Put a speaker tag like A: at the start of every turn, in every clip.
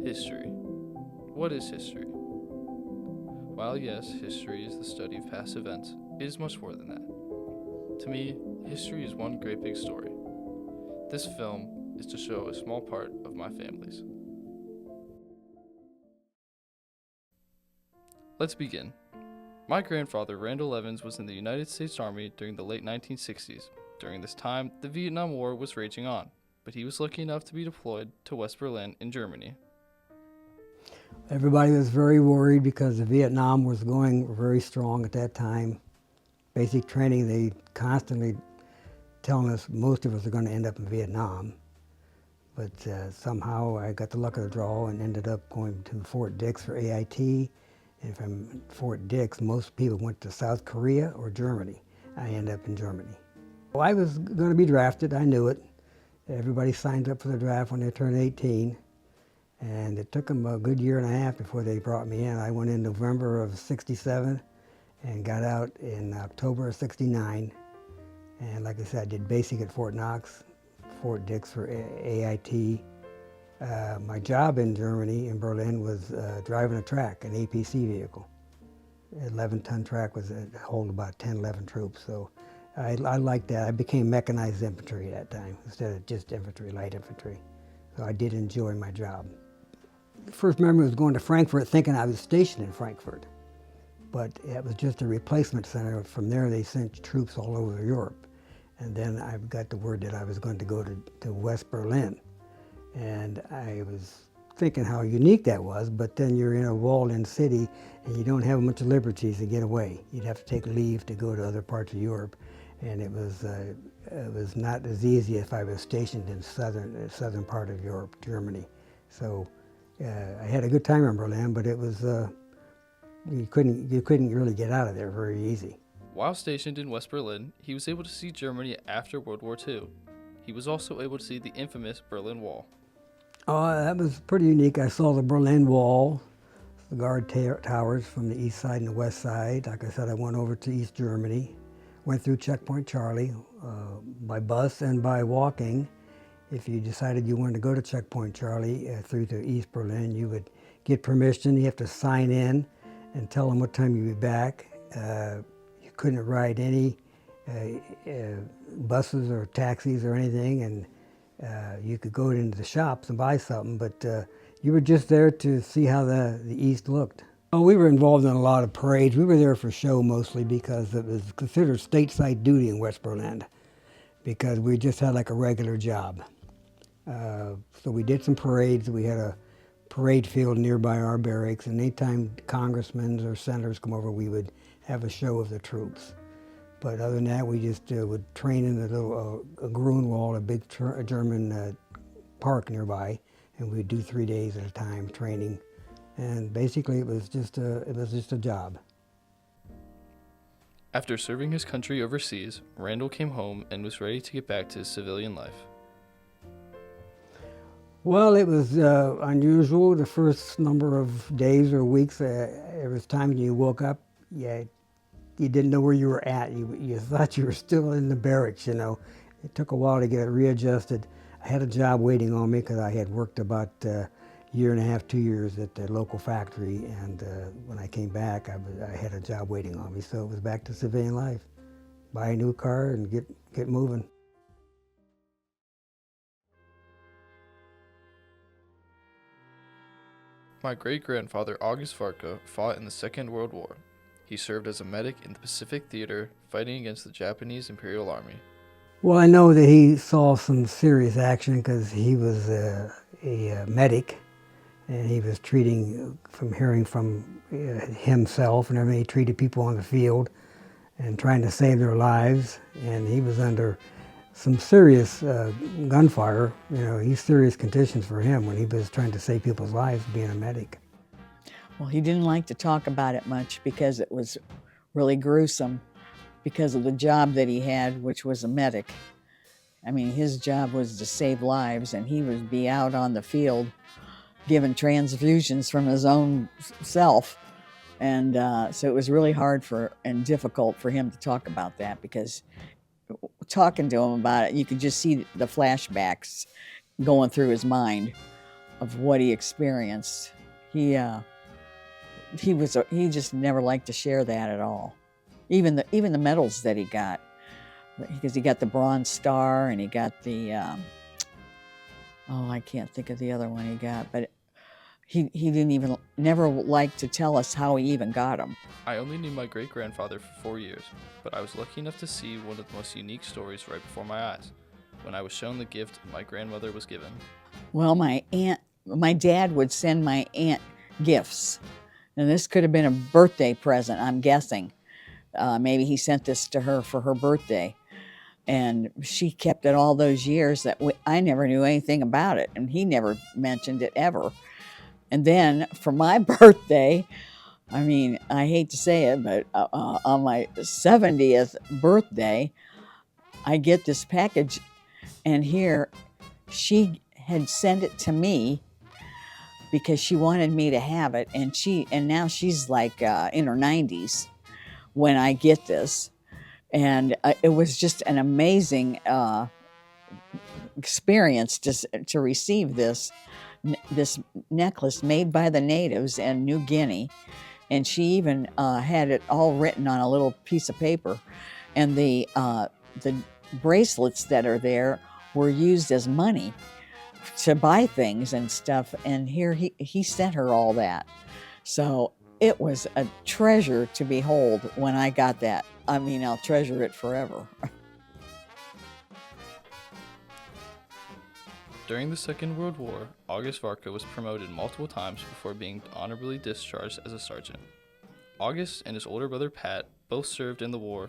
A: History. What is history? While yes, history is the study of past events, it is much more than that. To me, history is one great big story. This film is to show a small part of my family's. Let's begin. My grandfather, Randall Evans, was in the United States Army during the late 1960s. During this time, the Vietnam War was raging on, but he was lucky enough to be deployed to West Berlin in Germany.
B: Everybody was very worried because the Vietnam was going very strong at that time. Basic training, they constantly telling us most of us are going to end up in Vietnam. But somehow I got the luck of the draw and ended up going to Fort Dix for AIT. And from Fort Dix, most people went to South Korea or Germany. I ended up in Germany. Well, I was going to be drafted, I knew it. Everybody signed up for the draft when they turned 18. And it took them a good year and a half before they brought me in. I went in November of '67 and got out in October of '69. And like I said, I did basic at Fort Knox, Fort Dix for AIT. My job in Germany, in Berlin, was driving a track, an APC vehicle. 11-ton track was hold about 10, 11 troops. So I liked that. I became mechanized infantry at that time instead of just infantry, light infantry. So I did enjoy my job. The first memory was going to Frankfurt thinking I was stationed in Frankfurt, but it was just a replacement center. From there they sent troops all over Europe. And then I got the word that I was going to go to West Berlin. And I was thinking how unique that was, but then you're in a walled-in city and you don't have much liberties to get away. You'd have to take leave to go to other parts of Europe. And it was not as easy if I was stationed in southern part of Europe, Germany. So I had a good time in Berlin, but it was you couldn't really get out of there very easy.
A: While stationed in West Berlin, he was able to see Germany after World War II. He was also able to see the infamous Berlin Wall.
B: Oh, that was pretty unique. I saw the Berlin Wall, the guard towers from the east side and the west side. Like I said, I went over to East Germany, went through Checkpoint Charlie by bus and by walking. If you decided you wanted to go to Checkpoint Charlie through to East Berlin, you would get permission. You have to sign in and tell them what time you'd be back. You couldn't ride any buses or taxis or anything, and you could go into the shops and buy something, but you were just there to see how the East looked. Well, we were involved in a lot of parades. We were there for show mostly because it was considered stateside duty in West Berlin, because we just had like a regular job. So we did some parades. We had a parade field nearby our barracks, and anytime congressmen or senators come over, we would have a show of the troops. But other than that, we just would train in a little Grunwald, a big German park nearby, and we'd do 3 days at a time training. And basically, it was just a job.
A: After serving his country overseas, Randall came home and was ready to get back to his civilian life.
B: Well, it was unusual. The first number of days or weeks, there was times when you woke up, you didn't know where you were at. You thought you were still in the barracks, you know. It took a while to get readjusted. I had a job waiting on me because I had worked about a year and a half, 2 years at the local factory, and when I came back, I had a job waiting on me, so it was back to civilian life. Buy a new car and get moving.
A: My great-grandfather, August Varka, fought in the Second World War. He served as a medic in the Pacific Theater, fighting against the Japanese Imperial Army.
B: Well, I know that he saw some serious action because he was a medic, and he was treating, from hearing from himself and everything, he treated people on the field and trying to save their lives, and he was under some serious gunfire. You know, he's serious conditions for him when he was trying to save people's lives being a medic.
C: Well, he didn't like to talk about it much because it was really gruesome because of the job that he had, which was a medic. I mean, his job was to save lives, and he would be out on the field giving transfusions from his own self. And so it was really hard and difficult for him to talk about that, because talking to him about it, you could just see the flashbacks going through his mind. of what he experienced. He just never liked to share that at all. Even the medals that he got, because he got the Bronze Star and he got the I can't think of the other one he got, but he didn't even never like to tell us how he even got them.
A: I only knew my great-grandfather for 4 years, but I was lucky enough to see one of the most unique stories right before my eyes, when I was shown the gift my grandmother was given.
C: Well, my dad would send my aunt gifts, and this could have been a birthday present, I'm guessing. Maybe he sent this to her for her birthday, and she kept it all those years that I never knew anything about it, and he never mentioned it ever. And then for my birthday, I mean, I hate to say it, but on my 70th birthday, I get this package, and here she had sent it to me because she wanted me to have it, and now she's like in her 90s when I get this, and it was just an amazing experience to receive this necklace made by the natives in New Guinea, and she even had it all written on a little piece of paper, and the bracelets that are there were used as money to buy things and stuff, and here he sent her all that. So it was a treasure to behold when I got that. I mean, I'll treasure it forever.
A: During the Second World War, August Varka was promoted multiple times before being honorably discharged as a sergeant. August and his older brother Pat both served in the war,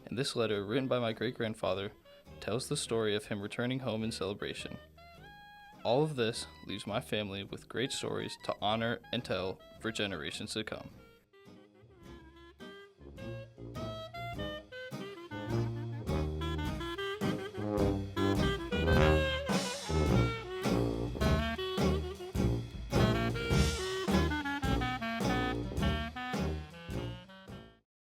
A: and this letter, written by my great-grandfather, tells the story of him returning home in celebration. All of this leaves my family with great stories to honor and tell for generations to come.